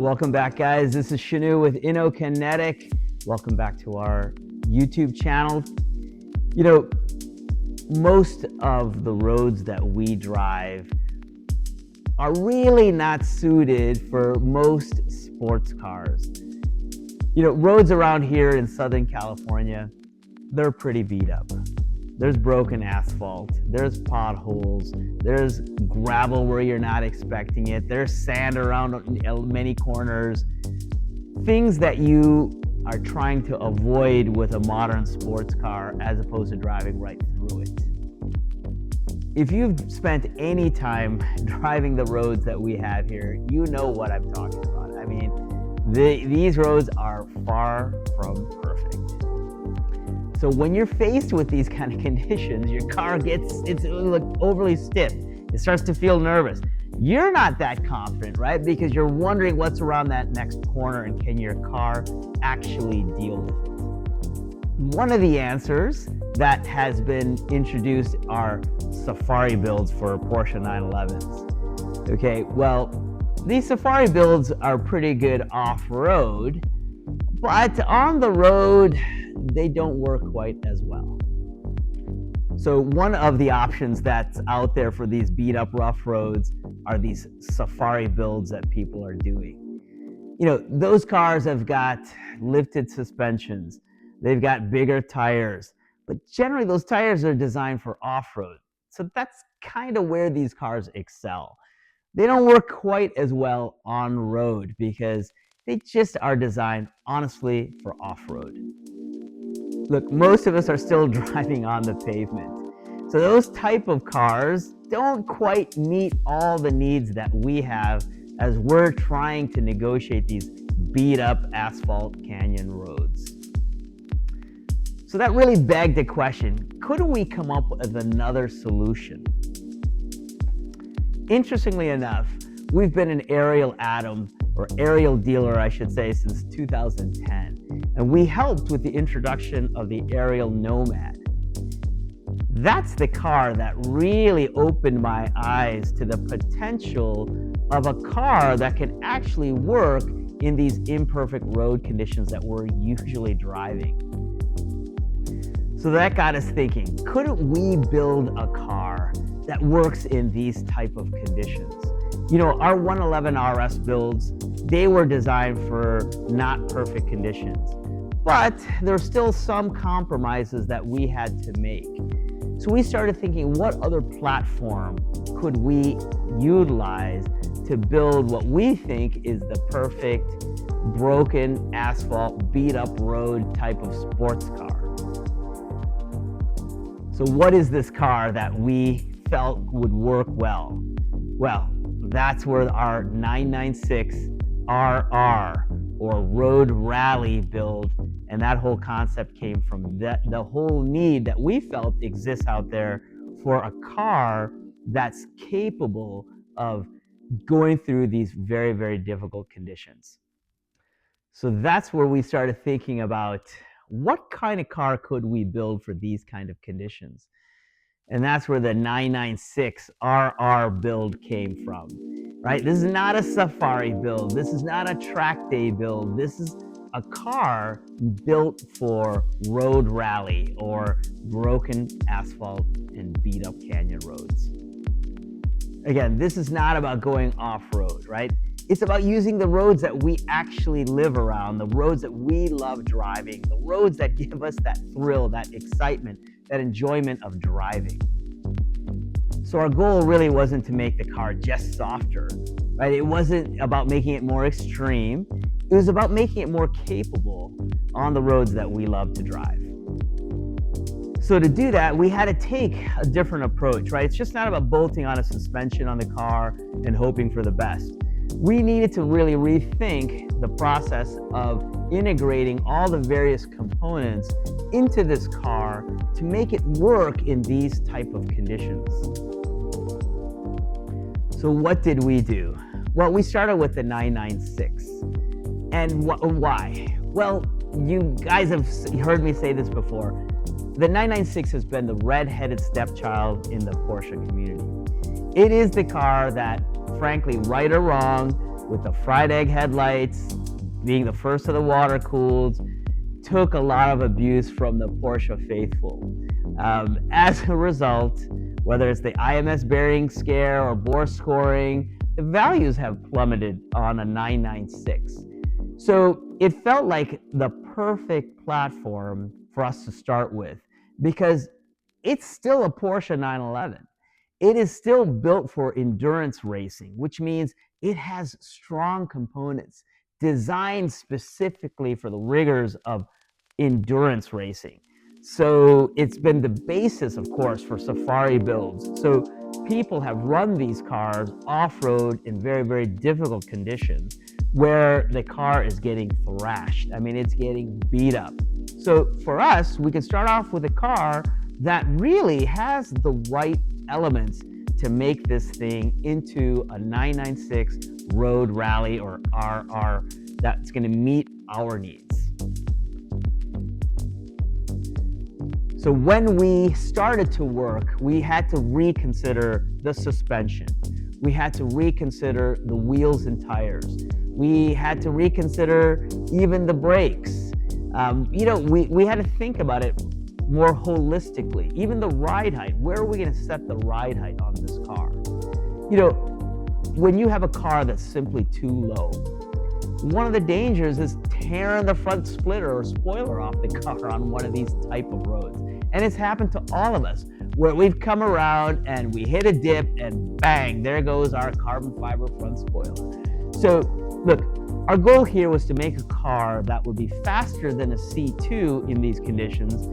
Welcome back, guys. This is Shinoo with InoKinetic. Welcome back to our YouTube channel. You know, most of the roads that we drive are really not suited for most sports cars. You know, roads around here in Southern California, they're pretty beat up. There's broken asphalt, there's potholes, there's gravel where you're not expecting it, there's sand around many corners, things that you are trying to avoid with a modern sports car as opposed to driving right through it. If you've spent any time driving the roads that we have here, you know what I'm talking about. I mean, these roads are far from perfect. So when you're faced with these kind of conditions, your car it's like overly stiff. It starts to feel nervous. You're not that confident, right? Because you're wondering what's around that next corner and can your car actually deal with it? One of the answers that has been introduced are safari builds for Porsche 911s. Okay, well, these safari builds are pretty good off-road, but on the road, they don't work quite as well. So one of the options that's out there for these beat up rough roads are these safari builds that people are doing. You know, those cars have got lifted suspensions, they've got bigger tires, but generally those tires are designed for off-road. So that's kind of where these cars excel. They don't work quite as well on road because they just are designed, honestly, for off-road. Look, most of us are still driving on the pavement. So those type of cars don't quite meet all the needs that we have as we're trying to negotiate these beat up asphalt canyon roads. So that really begged the question, couldn't we come up with another solution? Interestingly enough, we've been an aerial dealer, I should say, since 2010. And we helped with the introduction of the Aerial Nomad. That's the car that really opened my eyes to the potential of a car that can actually work in these imperfect road conditions that we're usually driving. So that got us thinking, couldn't we build a car that works in these type of conditions? You know, our 111 RS builds, they were designed for not perfect conditions, but there's still some compromises that we had to make. So we started thinking, what other platform could we utilize to build what we think is the perfect broken asphalt, beat up road type of sports car? So what is this car that we felt would work well? Well, that's where our 996 RR or Road Rally build and that whole concept came from. The whole need that we felt exists out there for a car that's capable of going through these very, very difficult conditions. So that's where we started thinking about what kind of car could we build for these kind of conditions. And that's where the 996 RR build came from, right? This is not a safari build. This is not a track day build. This is a car built for road rally or broken asphalt and beat up canyon roads. Again, this is not about going off-road, right? It's about using the roads that we actually live around, the roads that we love driving, the roads that give us that thrill, that excitement, that enjoyment of driving. So our goal really wasn't to make the car just softer, right? It wasn't about making it more extreme. It was about making it more capable on the roads that we love to drive. So to do that, we had to take a different approach, right? It's just not about bolting on a suspension on the car and hoping for the best. We needed to really rethink the process of integrating all the various components into this car to make it work in these type of conditions. So what did we do? Well, we started with the 996. And why? Well, you guys have heard me say this before. The 996 has been the red-headed stepchild in the Porsche community. It is the car that, frankly, right or wrong, with the fried egg headlights, being the first of the water cooled, took a lot of abuse from the Porsche faithful. As a result, whether it's the IMS bearing scare or bore scoring, the values have plummeted on a 996. So it felt like the perfect platform for us to start with because it's still a Porsche 911. It is still built for endurance racing, which means it has strong components designed specifically for the rigors of endurance racing. So it's been the basis, of course, for safari builds. So people have run these cars off-road in very, very difficult conditions where the car is getting thrashed. I mean, it's getting beat up. So for us, we can start off with a car that really has the right elements to make this thing into a 996 road rally or RR that's going to meet our needs. So when we started to work, we had to reconsider the suspension. We had to reconsider the wheels and tires. We had to reconsider even the brakes. We had to think about it more holistically. Even the ride height, where are we going to set the ride height on this car? When you have a car that's simply too low, one of the dangers is tearing the front splitter or spoiler off the car on one of these type of roads. And it's happened to all of us, where we've come around and we hit a dip and bang, there goes our carbon fiber front spoiler. So look, our goal here was to make a car that would be faster than a C2 in these conditions,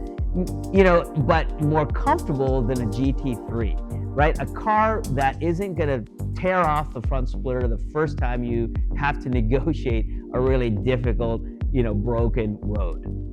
but more comfortable than a GT3, right? A car that isn't gonna tear off the front splitter the first time you have to negotiate a really difficult, broken road.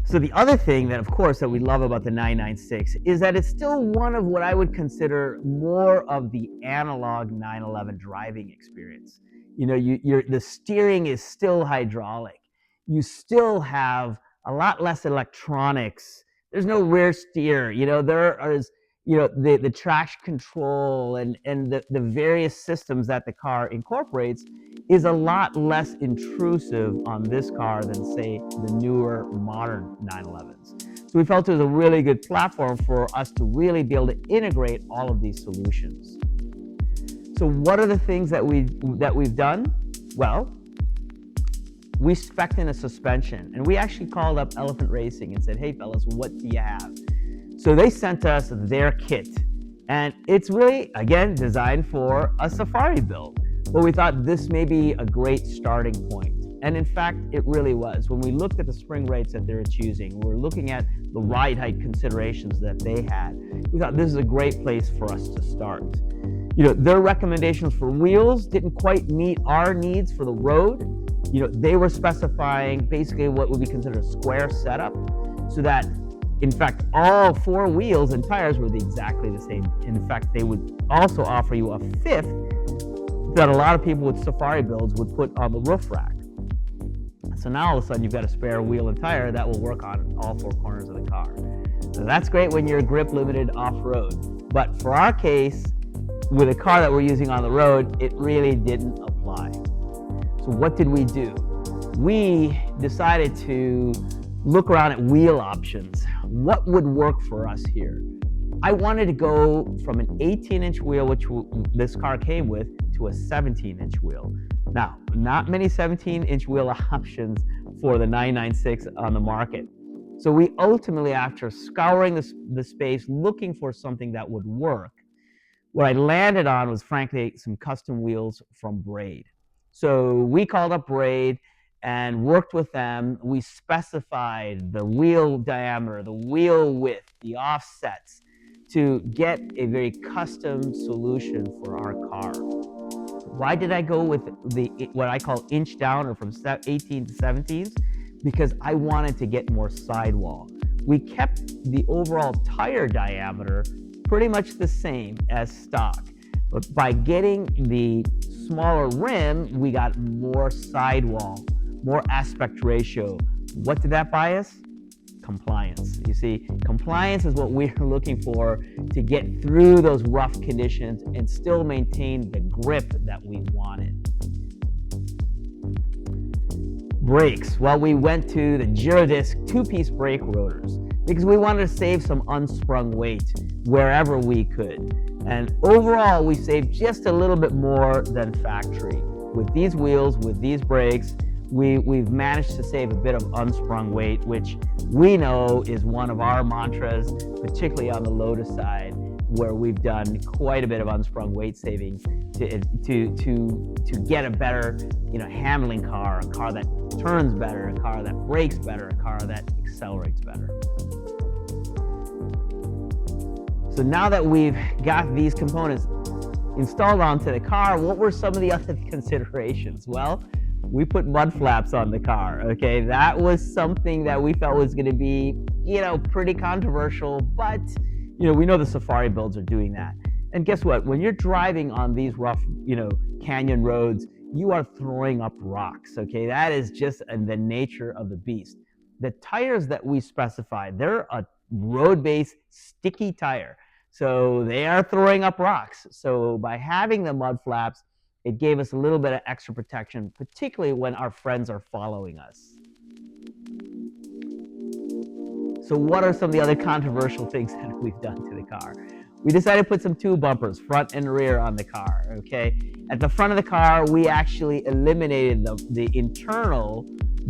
So the other thing that, of course, that we love about the 996 is that it's still one of what I would consider more of the analog 911 driving experience. The steering is still hydraulic. You still have a lot less electronics. There's no rear steer. There is, the traction control and the various systems that the car incorporates is a lot less intrusive on this car than, say, the newer modern 911s. So we felt it was a really good platform for us to really be able to integrate all of these solutions. So what are the things that we've done? Well, we spec'd in a suspension, and we actually called up Elephant Racing and said, hey fellas, what do you have? So they sent us their kit, and it's really, again, designed for a safari build. But we thought this may be a great starting point. And in fact, it really was. When we looked at the spring rates that they were choosing, we were looking at the ride height considerations that they had. We thought this is a great place for us to start. Their recommendations for wheels didn't quite meet our needs for the road. They were specifying basically what would be considered a square setup, so that, in fact, all four wheels and tires were exactly the same. In fact, they would also offer you a fifth that a lot of people with safari builds would put on the roof rack. So now all of a sudden you've got a spare wheel and tire that will work on all four corners of the car. So that's great when you're grip limited off-road. But for our case, with a car that we're using on the road, it really didn't apply. So what did we do? We decided to look around at wheel options. What would work for us here? I wanted to go from an 18-inch wheel, which this car came with, to a 17-inch wheel. Now, not many 17-inch wheel options for the 996 on the market. So we ultimately, after scouring the space, looking for something that would work, what I landed on was, frankly, some custom wheels from Braid. So we called up Braid and worked with them. We specified the wheel diameter, the wheel width, the offsets, to get a very custom solution for our car. Why did I go with what I call inch down, or from 18 to 17s? Because I wanted to get more sidewall. We kept the overall tire diameter pretty much the same as stock, but by getting the smaller rim, we got more sidewall, more aspect ratio. What did that buy us? compliance. You see, compliance is what we're looking for to get through those rough conditions and still maintain the grip that we wanted. Brakes. Well, we went to the Giradisc two-piece brake rotors because we wanted to save some unsprung weight wherever we could. And overall, we saved just a little bit more than factory. With these wheels, with these brakes, we've managed to save a bit of unsprung weight, which we know is one of our mantras, particularly on the Lotus side, where we've done quite a bit of unsprung weight saving to get a better, handling car, a car that turns better, a car that brakes better, a car that accelerates better. So now that we've got these components installed onto the car, what were some of the other considerations? Well, we put mud flaps on the car, okay? That was something that we felt was gonna be, pretty controversial, but, we know the Safari builds are doing that. And guess what? When you're driving on these rough, canyon roads, you are throwing up rocks, okay? That is just the nature of the beast. The tires that we specified, they're a road-based sticky tire. So they are throwing up rocks. So by having the mud flaps, it gave us a little bit of extra protection, particularly when our friends are following us. So what are some of the other controversial things that we've done to the car? We decided to put some tube bumpers, front and rear, on the car, okay? At the front of the car, we actually eliminated the internal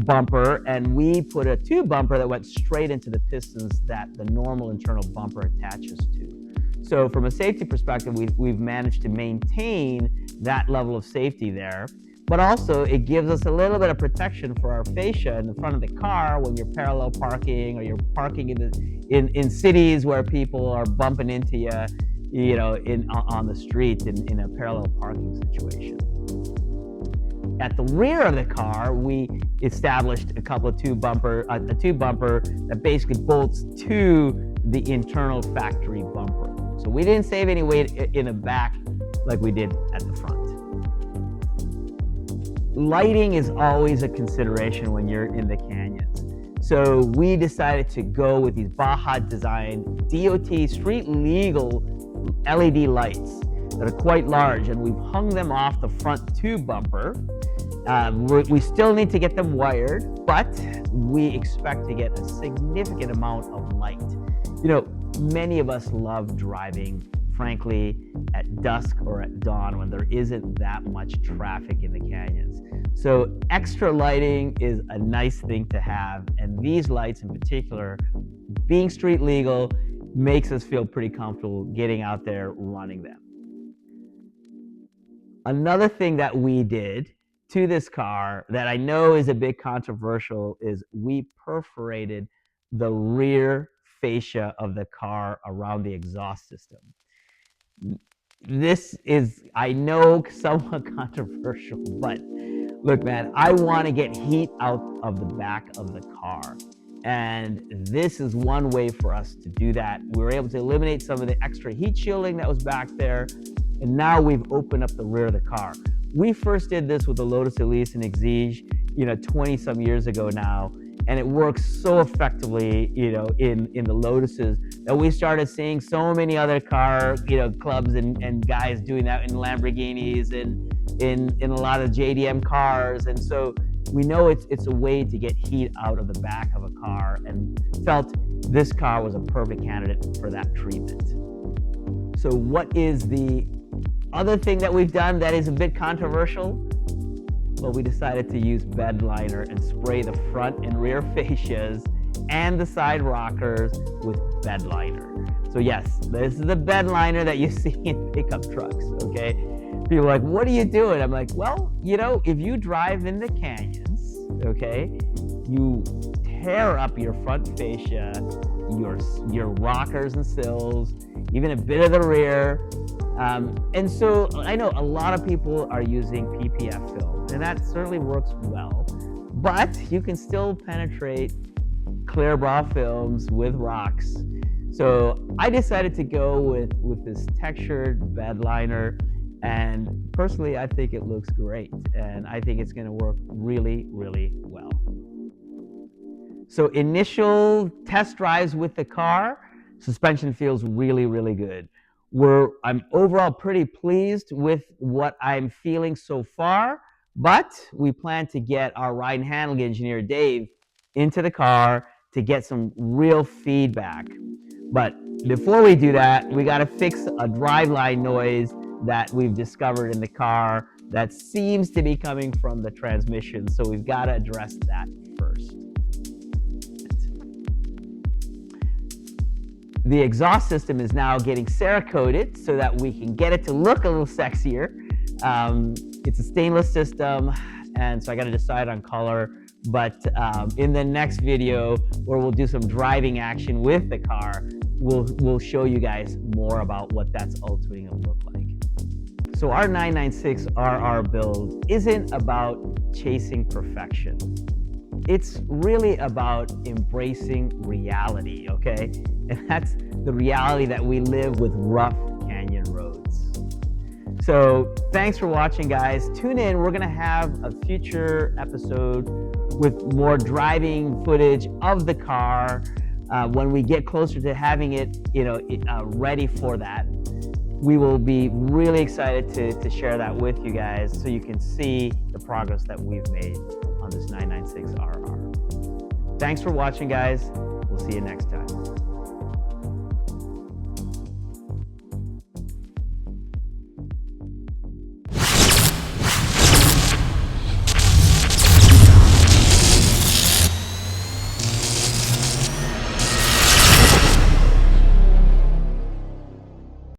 bumper, and we put a tube bumper that went straight into the pistons that the normal internal bumper attaches to. So from a safety perspective, we've managed to maintain that level of safety there, but also it gives us a little bit of protection for our fascia in the front of the car when you're parallel parking, or you're parking in cities where people are bumping into you, on the street in a parallel parking situation. At the rear of the car, we established a tube bumper that basically bolts to the internal factory bumper. So we didn't save any weight in the back like we did at the front. Lighting is always a consideration when you're in the canyons. So we decided to go with these Baja design DOT street legal LED lights that are quite large, and we've hung them off the front tube bumper. We still need to get them wired, but we expect to get a significant amount of light. Many of us love driving, frankly, at dusk or at dawn when there isn't that much traffic in the canyons. So extra lighting is a nice thing to have, and these lights in particular, being street legal, makes us feel pretty comfortable getting out there running them. Another thing that we did to this car that I know is a bit controversial is we perforated the rear fascia of the car around the exhaust system. This is, I know, somewhat controversial, but look, man, I want to get heat out of the back of the car. And this is one way for us to do that. We were able to eliminate some of the extra heat shielding that was back there, and now we've opened up the rear of the car. We first did this with the Lotus Elise and Exige, 20 some years ago now, and it works so effectively, in the Lotuses, that we started seeing so many other car, clubs and guys doing that in Lamborghinis and in a lot of JDM cars. And so we know it's a way to get heat out of the back of a car, and felt this car was a perfect candidate for that treatment. So what is the other thing that we've done that is a bit controversial? Well, we decided to use bed liner and spray the front and rear fascias and the side rockers with bed liner. So yes, this is the bed liner that you see in pickup trucks, okay? People are like, what are you doing? I'm like, well, if you drive in the canyons, okay, you tear up your front fascia, your rockers and sills, even a bit of the rear. And so I know a lot of people are using PPF film, and that certainly works well, but you can still penetrate clear bra films with rocks. So I decided to go with this textured bed liner, and personally I think it looks great, and I think it's going to work really, really well. So initial test drives with the car, suspension feels really, really good. I'm overall pretty pleased with what I'm feeling so far, but we plan to get our ride and handling engineer, Dave, into the car to get some real feedback. But before we do that, we got to fix a driveline noise that we've discovered in the car that seems to be coming from the transmission. So we've got to address that first. The exhaust system is now getting Cerakoted so that we can get it to look a little sexier. It's a stainless system, and so I got to decide on color. But in the next video, where we'll do some driving action with the car, we'll show you guys more about what that's ultimately going to look like. So our 996 RR build isn't about chasing perfection. It's really about embracing reality, okay? And that's the reality that we live with rough canyon roads. So thanks for watching, guys. Tune in. We're gonna have a future episode with more driving footage of the car when we get closer to having it, ready for that. We will be really excited to share that with you guys so you can see the progress that we've made on this 996 RR. Thanks for watching, guys. We'll see you next time.